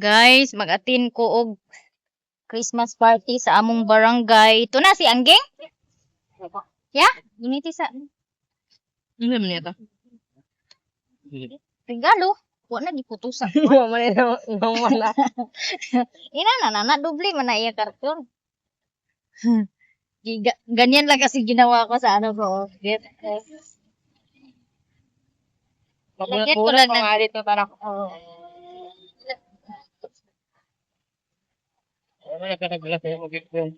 Guys, mag-attend ko og Christmas party sa among barangay. Ito na si Anggeng? Ya? Uniti sa Hindi man ito. regalo. Wa na giputusan. Wala. Ina na doble man na iya karton. Ganyan lang kasi ginawa ko sa ano ko. Get. Lagyan ko lang ng pangalit na tanak. Ano na pinaglas sa'yo mag-gift.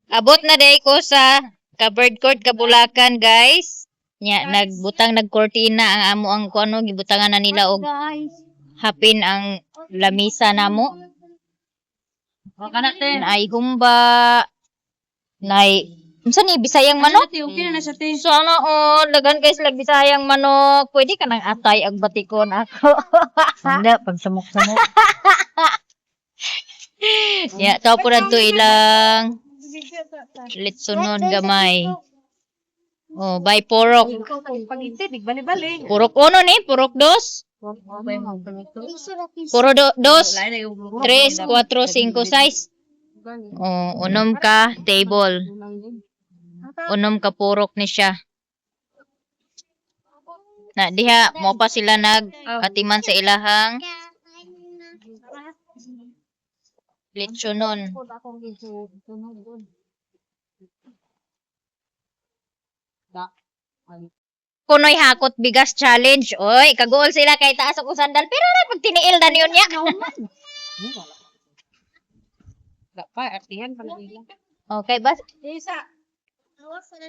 Abot na day ko sa covered court Kabulakan, guys. Nya nagbutang nagkortina ang amo ang kuno gibutangan na nila og hapin ang lamisa namo. Naay humba. Naay unsa ni bisayang manok? Okay na siya, te. Sana dagan guys lag bisayang manok. Pwede ka nang atay ang batikon ako. Hindi, pag samok-samok. Ya, tao po na to ilang litsunon gamay. Oh, by porok. Pag-itid, bali-bali. Purok uno ni, purok dos. Puro dos. 3, 4, 5, 6. Oh, unom ka table. Unom ka purok ni siya. Na diha mo pa sila nag-atiman sa ilahang litsunon. Kunoy hakot bigas challenge. Oy, kagol sila kay taas ako sandal. Pero ra pag tiniil na niyon niya. Pa, artihan pa nila. Okay, bas. Isa.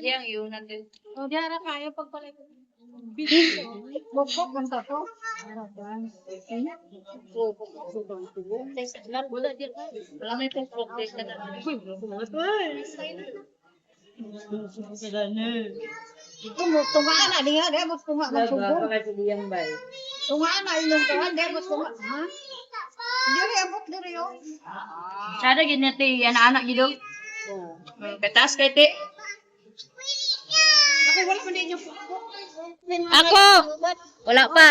Yang yun natin. O, diyan na kayo pagpalay ko. Bokbok man sa to. Wala din. Wala may pokbok. Tungaan na diha, dahil mas tunga magsugod. Tungaan na ilong tungan, dahil mas tunga. Ha? Diri, abot diri yun. Sada ginati, anak-anak gido. Katas kay te. Ako, wala pa ninyo pukpuk. Ako. Wala pa.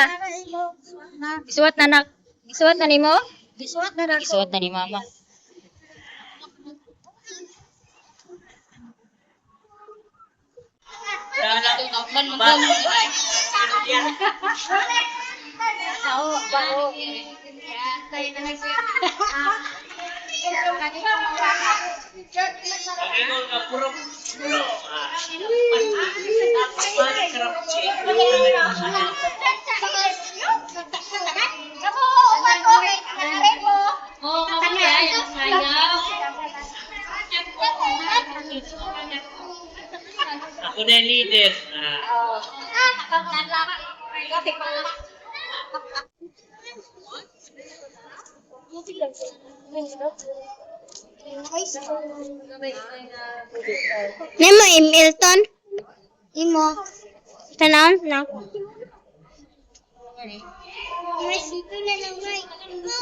Isuwat na nak. Isuwat na nimo? Disuwat na dako. Isuwat na ni mama. Ako na yung leader. Nemo Milton. Imo. Tanan na.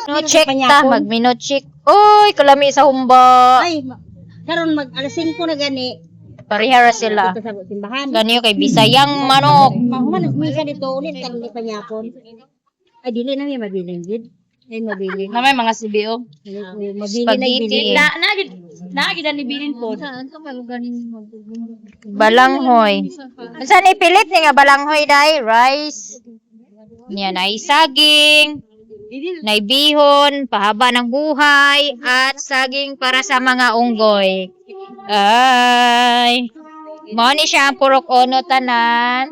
No check ta, magmino check. Oy, kalami sa humba. Ay, karon mag alas 5 na gani. Parihara sila. Sa simbahan. Ganiyo kay bisayang manok. Mahuman misa dito ulit kan di panyapon. Ay dili na mi mabili gid. Ay mabili. Na may mga CBO. Mabili na bili. Spaghetti. Na gid ni bilin po. Saan ka maluganin mo? Balanghoy. Unsa ni pilit ni nga balanghoy dai? Rice. Niya na saging. Nay bihon, pahaba ng buhay, at saging para sa mga unggoy. Ay. Mao ni siya ang purok ono tanan.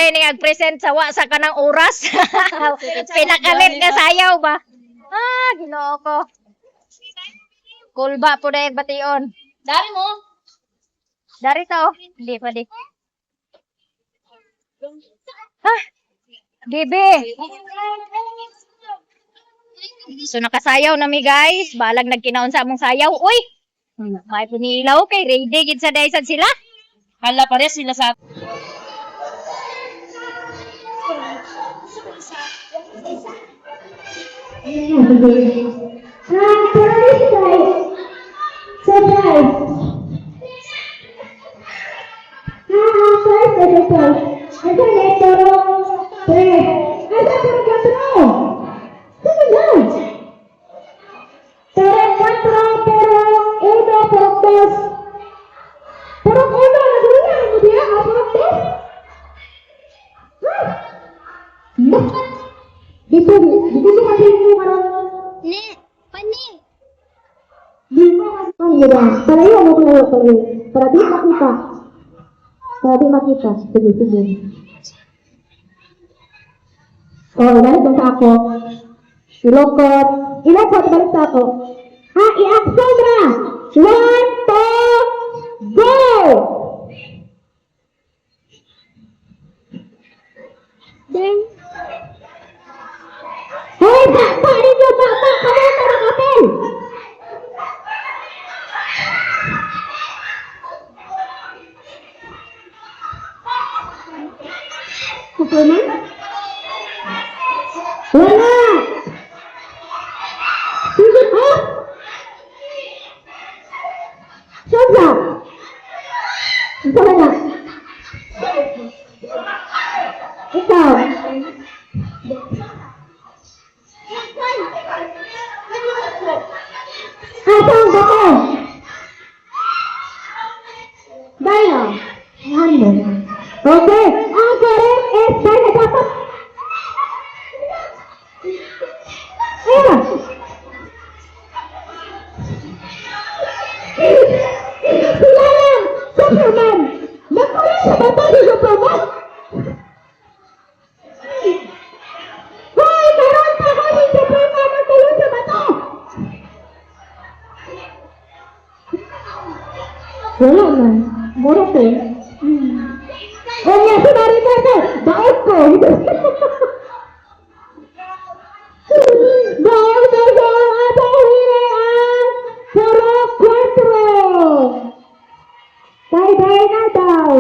dahil nag-present sa wa sa kanang oras. Pinakalit nga sayaw ba? Ah, ginoo ko. Kulba po dahil bation. Dari mo. Dari to. Hindi pa di. Ha? Bibi. So nakasayaw na mi guys. Balag nagkinaon sa among sayaw. Uy! May punilaw kay ready gid sa daysan sila. Hala, pares sila sa... Ne, pani. Palayo mo palayo. Para di makita. Sige. Balik sa ako. Ilokot, balik sa ako. Ha, i-action na! 1, 2, go! Ding. Hoy, bakba ninyo, bakba! Kamu tarakapin! Superman? Wala! Sige, ha? Sandra! Ito na. Ikaw. Asang bato? Daya. Ayan mo. Okay. Ang correct is daya dapat. Ayan. Sila lang. Superman. Nakulit sa bato si Superman. Hoy, meron pa ko si Superman ang tulong sa bato. Wala man. Mura ko. O nga, sinari ko ito. Daot ko. Daot ko sa atong hirian. Puro 4. Day na daw.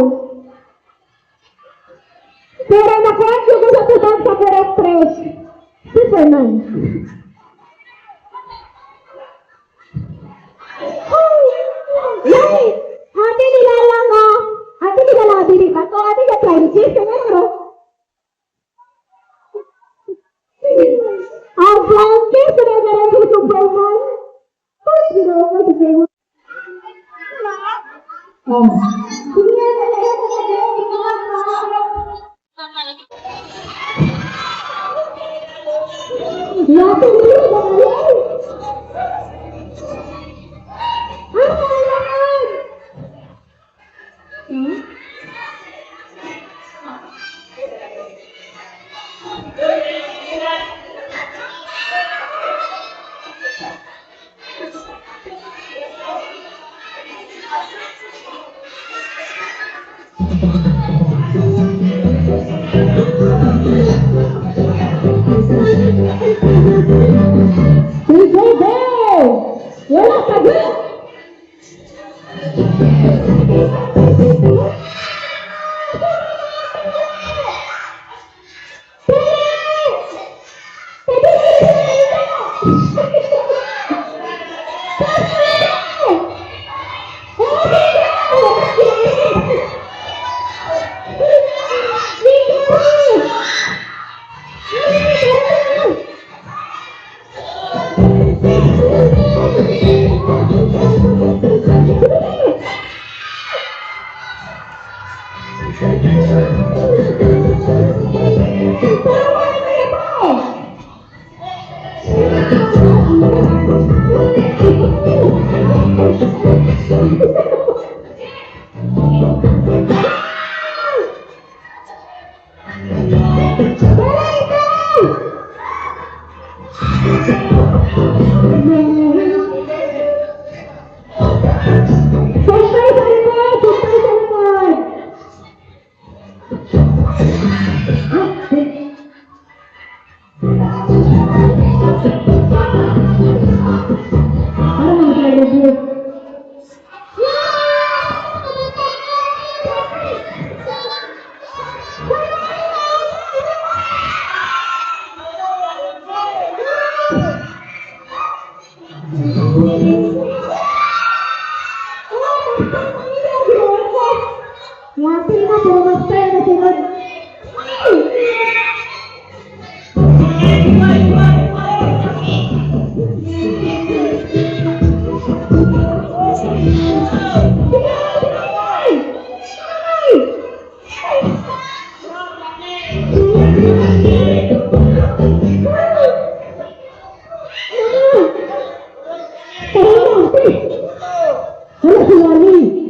Pero nakuha ko sa tubang sa puro 3. Superman. Yay! Ate nila lang ate nila lang dili ka to, ate ka princess, ano? Ang blanket, sinagaran ko Superman. Ay, ginawa ko si Superman. Yate nila lang. Wala ka ba? Ngapin na, puro mag-spray na sunod. Hala si Wally.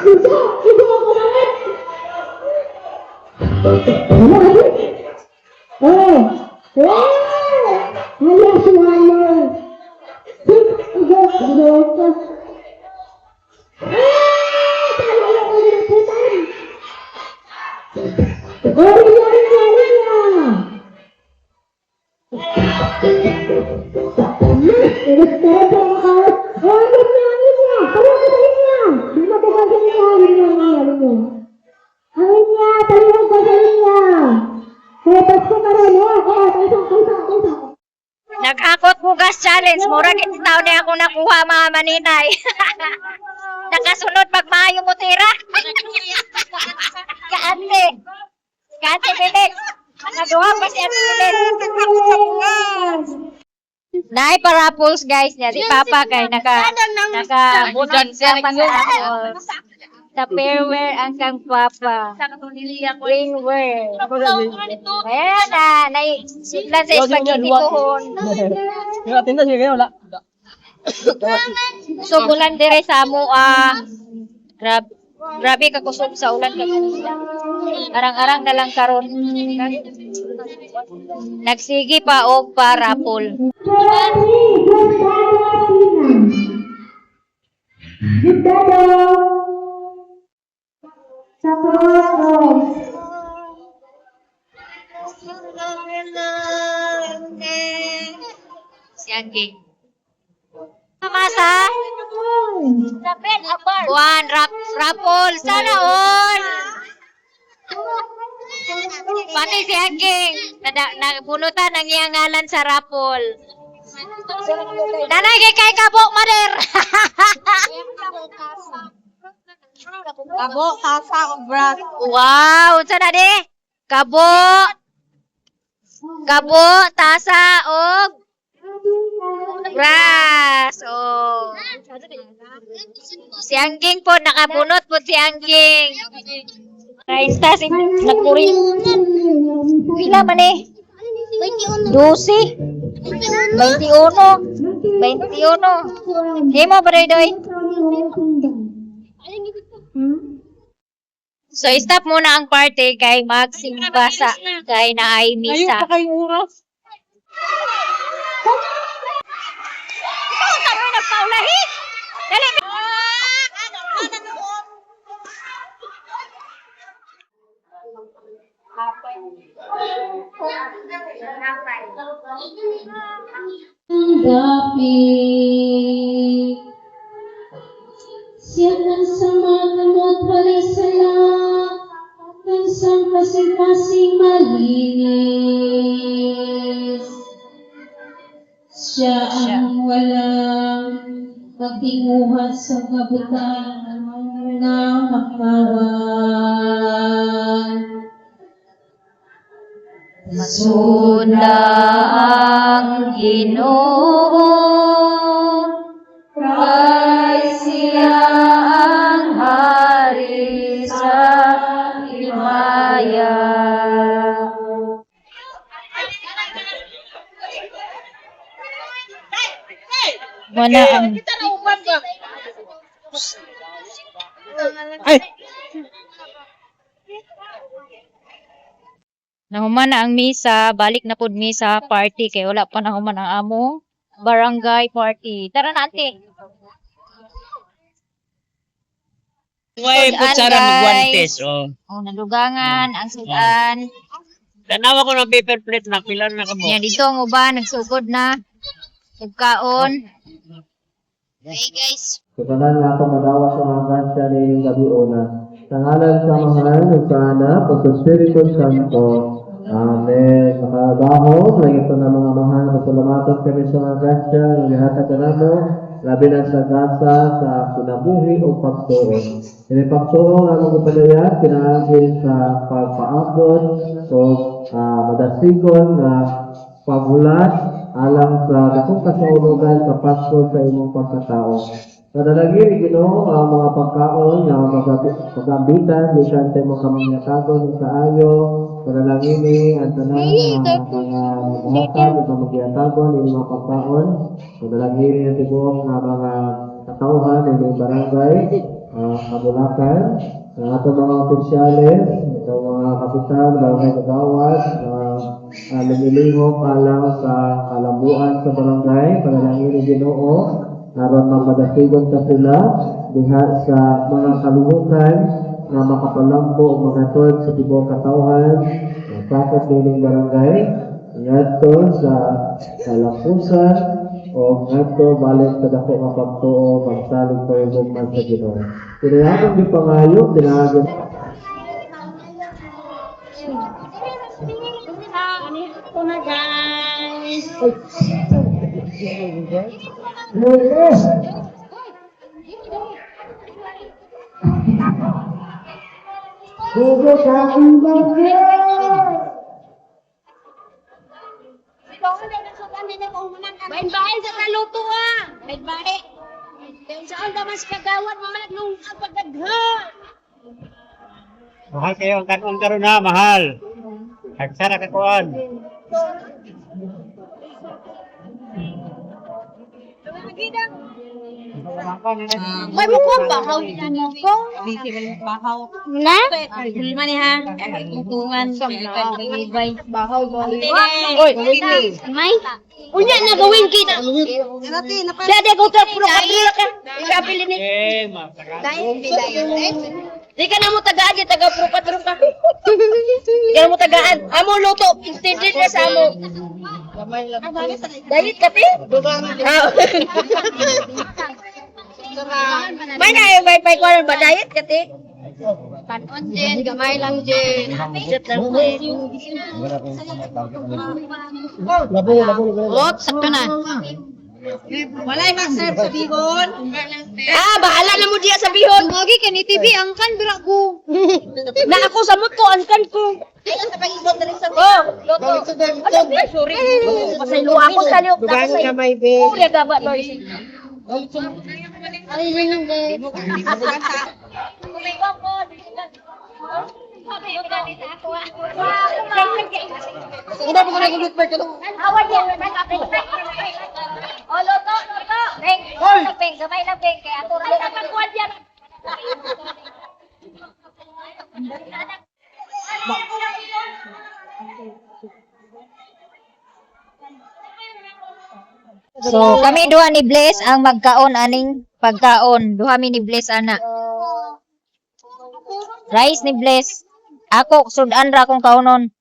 Bisa, aku banget. Nag-akot hugas challenge. Mura kini tao na ako nakuha mga maninay. Nakasunod pag maayo mo tira. Kaante. Kaante bilis. Nagawa pa si Ate bilis. Nay parapuls guys niya. Si Papa kay naka-budan siya pang sa pairwear ang kang Papa. Ringwear. Ayan na. Naisiplan sa spaghetti pohon. Yung atin na siya wala. So bulan dire sa amo grabe ka kusog sa ulan kanina. Arang-arang na lang karon. Nagsigi pa og parapol. Siangge. Masa? Buwan, rapol. Sana all. Pati si Angking. Nabunutan ang iyang ngalan sa rapol. Nanay kay kabok, Mader. Kabo, kasa, brat. Wow, sana di? Kabo. Kabo, tasa, og grass. Oh. Si Angking po, nakabunot po si Angking. Naista si nagpuri. Pila man eh? 12. 21. Di mo ba doy? So, stop muna ang party kay magsimba sa kay na ay misa. Ayun pa kayong oras. Tama na paulahi. Dali. Dapit siya ng sama kamot walay sala kansang kasing-kasing malinis siya ang walang pagtinguhan sa kabutan na makawan. Masunda ang Ginoo, kay siya ang hari sa himaya. Wala ang Ay! nahuman na ang misa, balik na pud misa party kay wala pa nahuman ang among barangay party. Tara na ante. May kutsara magwantes, oh. Oh, nadugangan ang sudan. Tanawa ko ng paper plate na pilar na kamo. Yan dito ang uban nagsugod na. Ugkaon. Okay guys. Katanan nga ako madawa sa mga gansya ni gabi una. Sa ngalan sa mahal, ng sana, o sa Espiritu Santo. Amen. Makadaho, lagi ito na mga mahal, masalamatan kami sa mga gansya, ng lihatag ka namin, labi na sa gasa, sa kunabuhi o pagtuon. Ini pagtuon ang mga palayan, kinaagin sa pagpaabot, o madasigon na pagulat, alang sa dakong kasaulugan sa Pasko sa imong pagkatao. Nadalagin, Ginoo, ang mga pagkaon na mag-ambitan, bisan sa imong kamangyatagon sa ayo, nadalagin ni ang tanan mga mahatan, mga magyatagon, yung mga pagkaon, nadalagin ni ang tibok na mga katauhan, yung barangay, kabulakan, Ang atong mga opisyales, itong mga kapitan, barangay kagawad, lumilihok alang sa kalambuan sa barangay, panalangin ni Ginoo, aron mapadasigon ka sila diha sa mga kalihukan na makapalambo o mga tod sa tibok katawhan, ang sakot nining barangay, ngadto sa kalapusan, o ngadto balik sa dako nga pagtuo, magsalig pahigugman sa Ginoo. Tinayagan di pangayo, tinayagan. Ito na guys. Bahay sa kaluto ah. Bahay. Kaya saan ka mas kagawad mo man nung pagdagha. Mahal kayo ang kanon karon na, mahal. Hagsara ka kuan. May mukhang bahaw dito ko. Bahaw. Na? Hilman ni ha. Mutungan. Bahaw mo. Oy, may. Unya na gawin kita. Dede ko ta puro kadira ka. Ikapili ni. Di ka na mo tagaan, di taga puro kadira ka. Di ka mo tagaan. Amo luto, intended na sa amo. Dahil ka ti? May na may ko ba diet ka ti? Kanon din, gamay lang din. Jet lang din. Lot, sakto na. Walay mag-serve sa bihon. Bahala na mo diya sa bihon. Magi kani TV ang kan bira ko. Na ako sa moto ang kan ko. Oh, loto. Ay, sorry. Pasaylo ako sa liok. Dugang kamay be. Uri gaba to. Ay, minong de. Udah bukan lagi duit baik itu. Awan dia oh loto. Peng, gamay lang peng kaya ato ra sa pagkuan diyan. So, kami duha ni Bless ang magkaon aning pagkaon. Duha mi ni Bless ana. Rice ni Bless. Ako sudan ra akong kaunon.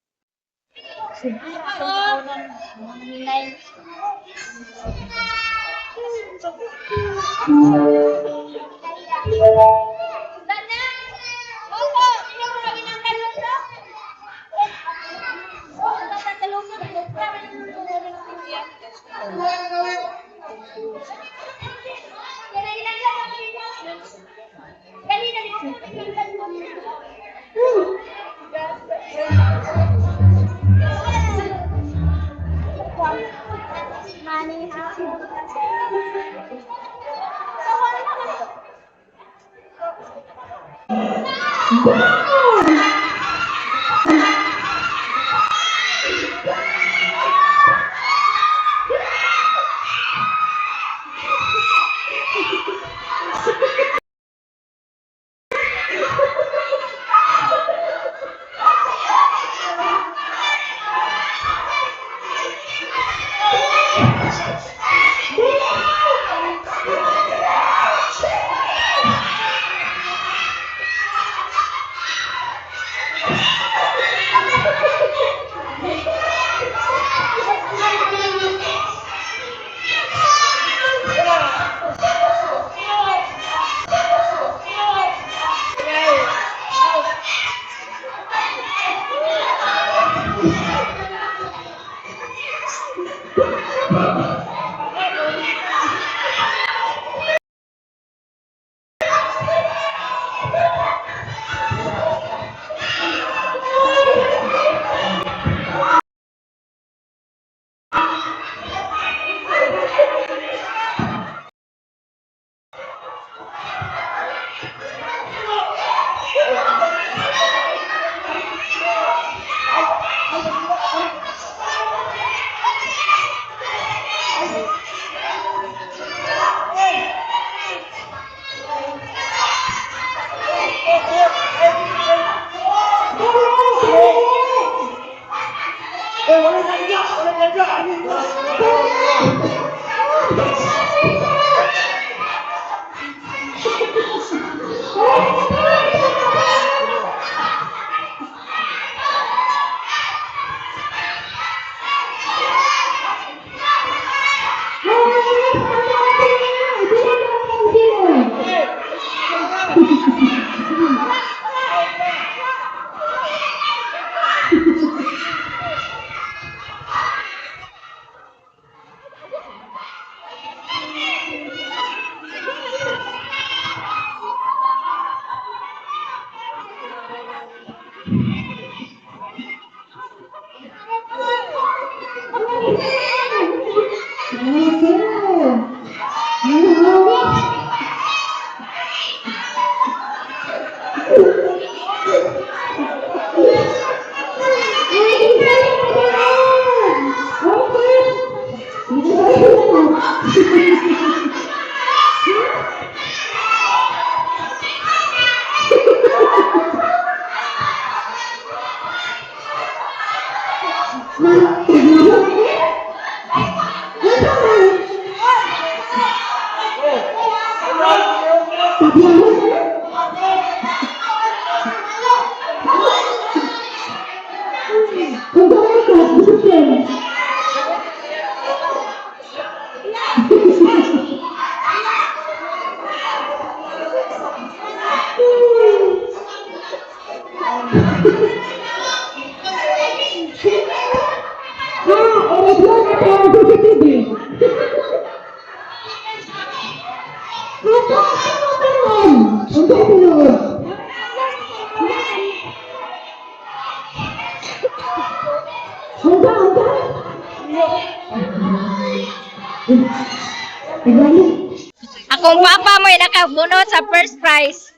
Akong papa mo yung nakabunot sa first prize.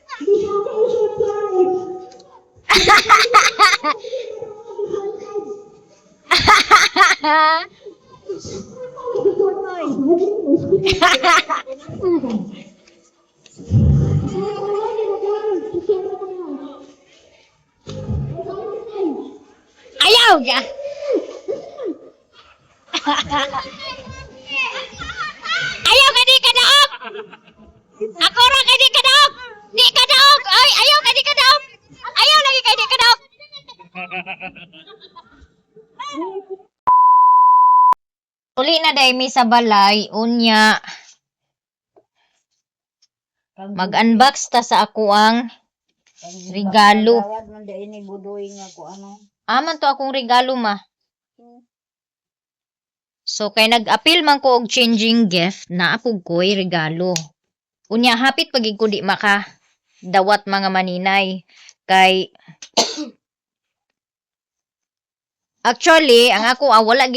Ayaw ka. Ayaw ka di ka daog. Ako ra ka di ka daog. Di ka daog. Ay, ayaw ka di ka daog. Ayaw lagi ka di ka daog. Uli na day mi sa balay unya. Mag-unbox ta sa ako ang regalo. Tawad man dahil ni budoy nga ko ano. Aman to akong regalo ma. So kay nag-appeal man ko og changing gift na apog ko'y regalo. Unya hapit pagig ko di maka dawat mga maninay kay actually ang ako wala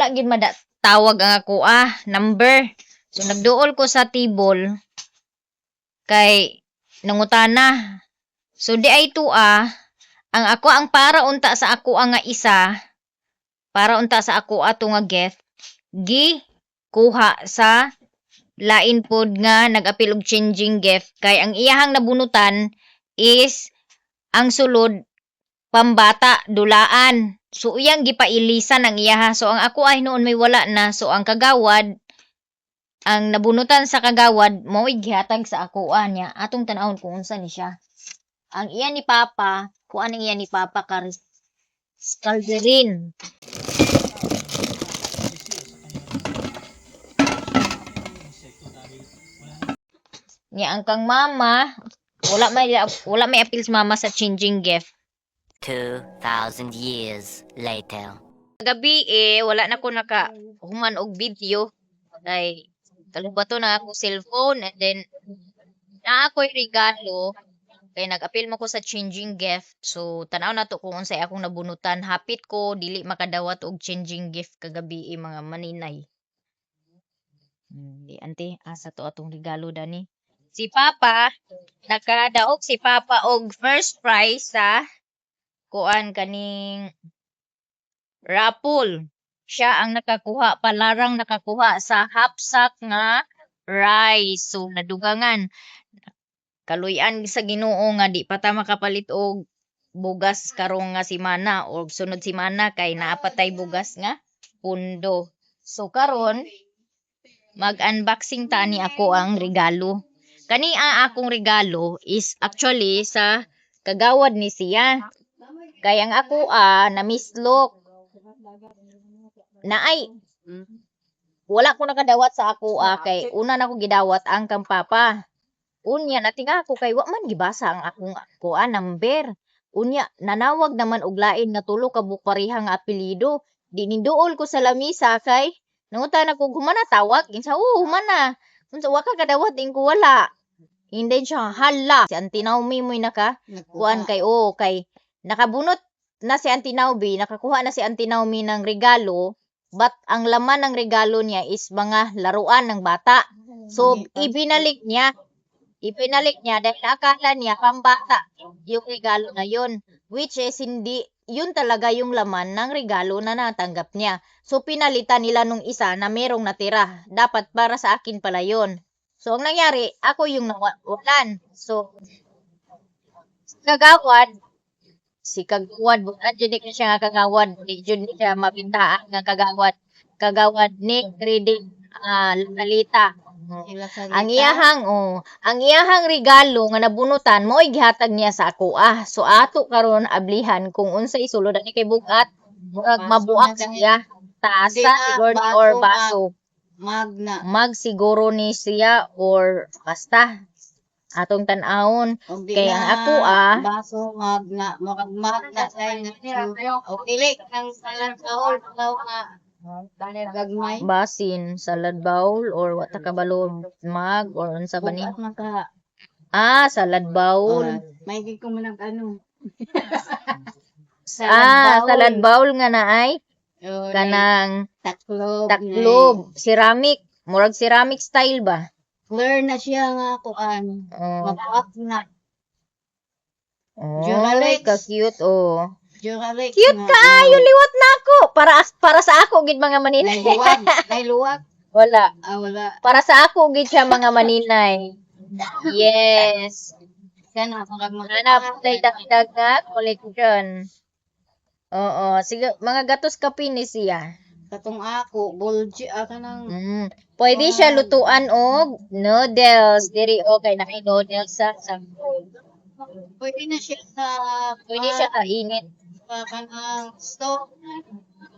gid madatawag ang ako number. So nagduol ko sa table kay nangutana. So di ay to ang ako ang para unta sa ako nga isa para unta sa ako ato nga gift gi kuha sa lain pod nga nag-apil og changing gift kay ang iyahang nabunutan is ang sulod pambata dulaan. So iyang gipailisan ang iyaha. So ang ako ay noon may wala na. So ang kagawad ang nabunutan sa kagawad mo gihatag sa ako niya. Atong tanawon kung unsa ni siya. Ang iya ni Papa, kuan ang iya ni Papa Calderin. Niya ang kang mama, wala may appeal sa mama sa changing gift. 2,000 years later. Gabi wala na ko human og video. Ay kalubato na ako cellphone and then na ako'y regalo kay nag-appeal mo ko sa changing gift. So tanaw na to kung unsay akong nabunutan. Hapit ko dili makadawat og changing gift kagabi mga maninay. Di ante asa to atong regalo dani. Si Papa nakadaog si Papa og first prize sa kuan kaning raffle. Siya ang nakakuha, palarang nakakuha sa hapsak nga rice. So nadugangan. Kaluyan sa Ginoo nga di pa ta makapalit og bugas karong nga simana o sunod simana kay naapatay bugas nga pundo. So karon mag-unboxing ta ni ako ang regalo. Kani akong regalo is actually sa kagawad ni siya. Kaya ang ako na mislok na ay wala ko nakadawat sa ako kay una na ko gidawat ang kang Papa. Unya natinga ako kay wa man gibasa ang akong kuan number. Unya nanawag naman og lain nga tulo ka bukpariha nga apelyido. Di ninduol ko sa lamisa kay nangutan ako humana tawag insa humana. Unsa wa ka kadawat ing ko wala. Hindi siya hala. Si Auntie Naomi mo'y kuan kay kay nakabunot na si Auntie Naomi, nakakuha na si Auntie Naomi ng regalo, but ang laman ng regalo niya is mga laruan ng bata. So, ibinalik niya dahil akala niya pambata yung regalo na yun. Which is hindi, yun talaga yung laman ng regalo na natanggap niya. So, pinalitan nila nung isa na merong natira. Dapat para sa akin pala yun. So, ang nangyari, ako yung nawalan. So, si kagawad, dyan ka siya nga kagawad, dyan siya mabintaan nga kagawad ni Credit Lalita. Ang iyahang regalo nga nabunutan mo gihatag niya sa ako. So ato karon ablihan kung unsay sulod ani kay bugat, mabuak siya taasa siguro or baso. Mag siguro ni siya or basta atong tan-awon kay ang ako baso magna say o dili ang salang kaol nga gagmay basin salad bowl or wata kabalo mag or unsa ba ni maka salad bowl may gid ko man ano salad bowl nga naay kanang taklob ceramic murag ceramic style ba. Clear na siya nga kuan. Mabuak na. Ay, ka-cute, Duralex. Cute kaayo, liwat na ako. Para sa ako, gid mga maninay. Nailuwag. Wala. Wala. Para sa ako, gid siya mga maninay. Yes. Kana, Hanap tayo dagdag nga collection. Oo. Sige, mga gatos kapini siya. katong ako, bulgi aka nang Pwede siya lutuan og noodles. Diri okay na kay noodles sa pwede na siya sa pwede siya kainit. kanang stove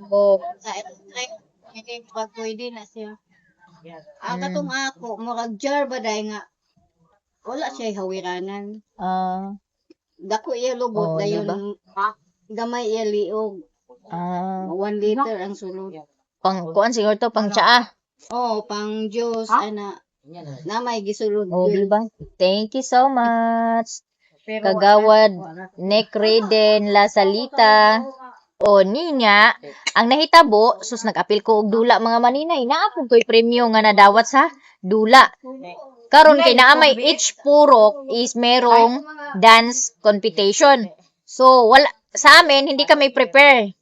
O sa electric. Hindi pa pwede na siya. Katong ako, murag jar ba dahil nga wala siya hawiranan. Dako iya lubot dayon gamay iya liog. 1 liter ang sulod. pang kuan siguro to pang tsaa. Pang juice ana. Na may gisulod. Diba? Thank you so much. Kagawad Nick Reden La Salita. Ninya, ang nahitabo, sus nag-apil ko og dula mga maninay. Naapod ko'y premyo nga nadawat sa dula. Karon kay naamay each purok is merong dance competition. So wala sa amin hindi kami prepare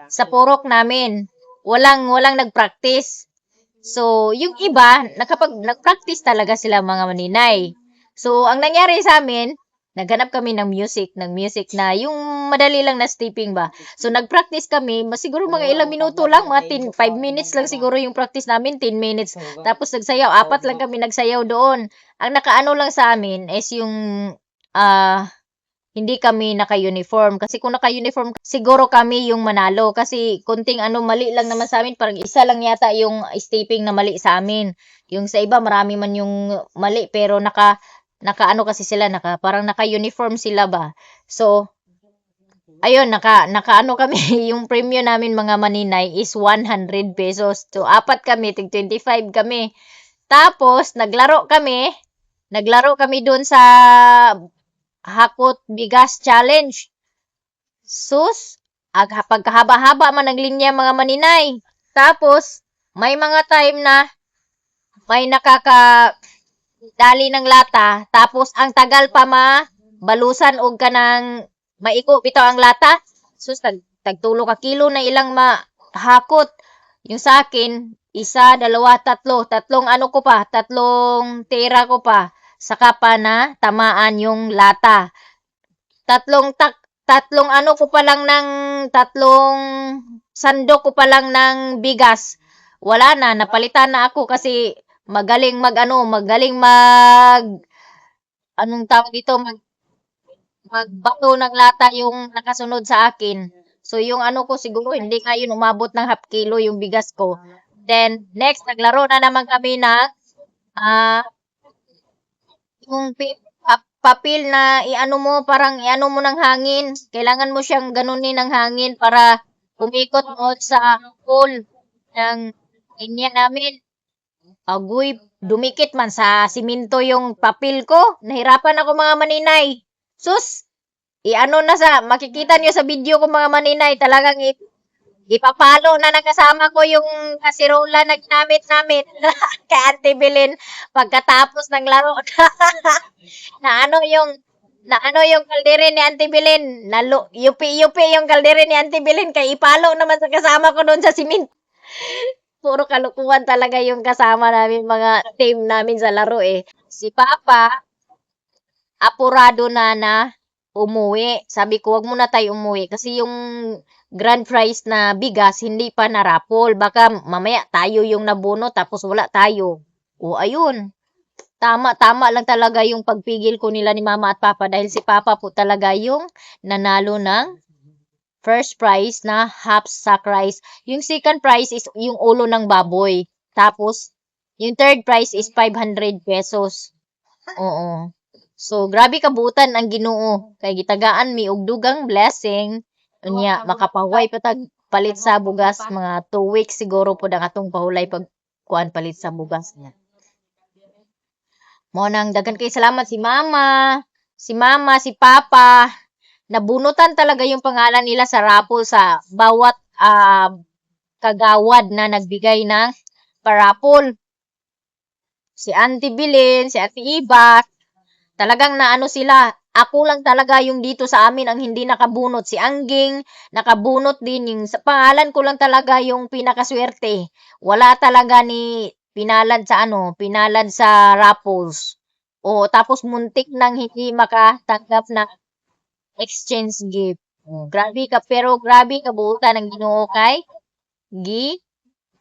sa purok namin. Walang nagpractice. So yung iba nagpractice talaga sila mga maninay. So ang nangyari sa amin, naghanap kami ng music na yung madali lang na stepping ba. So nagpractice kami, siguro mga ilang minuto lang, mga 5 minutes lang siguro yung practice namin, 10 minutes. Tapos nagsayaw, 4 lang kami nagsayaw doon. Ang nakaano lang sa amin is yung hindi kami naka-uniform. Kasi kung naka-uniform, siguro kami yung manalo. Kasi kunting mali lang naman sa amin. Parang isa lang yata yung stepping na mali sa amin. Yung sa iba, marami man yung mali. Pero naka-ano kasi sila, parang naka-uniform sila ba. So, ayun, naka-ano kami. Yung premium namin mga maninay is 100 pesos. So, 4 kami, tig 25 kami. Tapos, naglaro kami doon sa Hakot Bigas Challenge. Sus, pagkahaba-haba man ang linya mga maninay. Tapos, may mga time na may dali ng lata, tapos ang tagal pa balusan og kanang maiko bitaw ang lata. Sus, tagtulo ka kilo na ilang mahakot. Yung sa akin, 1, 2, 3, tatlong tira ko pa. Saka pa na tamaan yung lata. Tatlong sandok ko pa lang ng bigas. Wala na, napalitan na ako kasi magaling anong tawag dito, magbato ng lata yung nakasunod sa akin. So yung ko siguro hindi nga yun umabot ng half kilo yung bigas ko. Then next naglaro na naman kami na yung papel na iano mo, parang iano mo ng hangin. Kailangan mo siyang ganunin ng hangin para umikot mo sa hole ng linya namin. Agoy, dumikit man sa simento yung papel ko. Nahirapan ako mga maninay. Sus, iano na sa, makikita niyo sa video ko mga maninay, talagang ipapalo na ng kasama ko yung kasirola na ginamit namin kay Auntie Belen pagkatapos ng laro. na ano yung kaldero ni Auntie Belen, yupi yung kaldero ni Auntie Belen kay ipalo naman sa kasama ko doon sa simento. Puro kalukuhan talaga yung kasama namin, mga team namin sa laro eh. Si Papa, apurado na umuwi. Sabi ko, wag muna tayo umuwi kasi yung grand prize na bigas hindi pa narapol. Baka mamaya tayo yung nabuno tapos wala tayo. O ayun. Tama lang talaga yung pagpigil ko nila ni Mama at Papa dahil si Papa po talaga yung nanalo ng first prize na half sack rice. Yung second prize is yung ulo ng baboy. Tapos, yung third prize is 500 pesos. Oo. So, grabe kabutan ang Ginoo. Kay gitagaan mi og dugang blessing. Unya, makapaway patag palit sa bugas. Mga 2 weeks siguro po ang atong pahulay pag kuan palit sa bugas niya. Mo nang dagan kay salamat si Mama, si Papa. Nabunutan talaga yung pangalan nila sa raffle sa bawat kagawad na nagbigay ng parapol. Si Auntie Belen, si Ate Iba, talagang naano sila. Ako lang talaga yung dito sa amin ang hindi nakabunot. Si Angging, nakabunot din. Yung sa pangalan ko lang talaga yung pinakaswerte. Wala talaga ni pinalad sa raffles. O, tapos muntik nang hindi makatanggap na exchange gift. Grabe grabe kabuutan ng Ginoo kay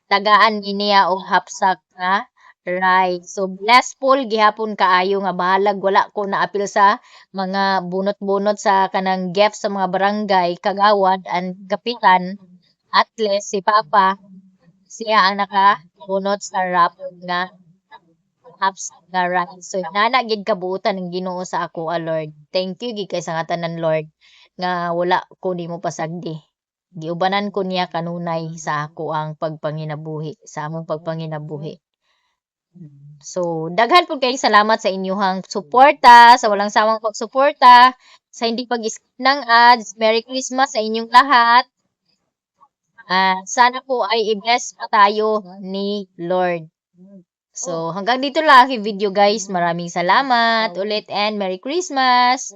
tagaan niya og hapsak nga rice. So blessful gihapon kaayo nga bahalag wala ko naapil sa mga bunot-bunot sa kanang gift sa mga barangay, kagawad and kapitan. At least si Papa siya ang nakabunot sa raffle nga hapsak nga rice. So nana gid kabuutan ng Ginoo sa ako, Lord. Thank you gid kay sa ngatanan, Lord, nga wala ko nimo pasagdi. Giubanan ko niya kanunay sa ako ang pagpanginabuhi, sa among pagpanginabuhi. So, daghan po kayong salamat sa inyong suporta, sa walang sawang pagsuporta, sa hindi pag-skip ng ads. Merry Christmas sa inyong lahat. Sana po ay i-bless pa tayo ni Lord. So, hanggang dito lang ang video guys. Maraming salamat ulit and Merry Christmas!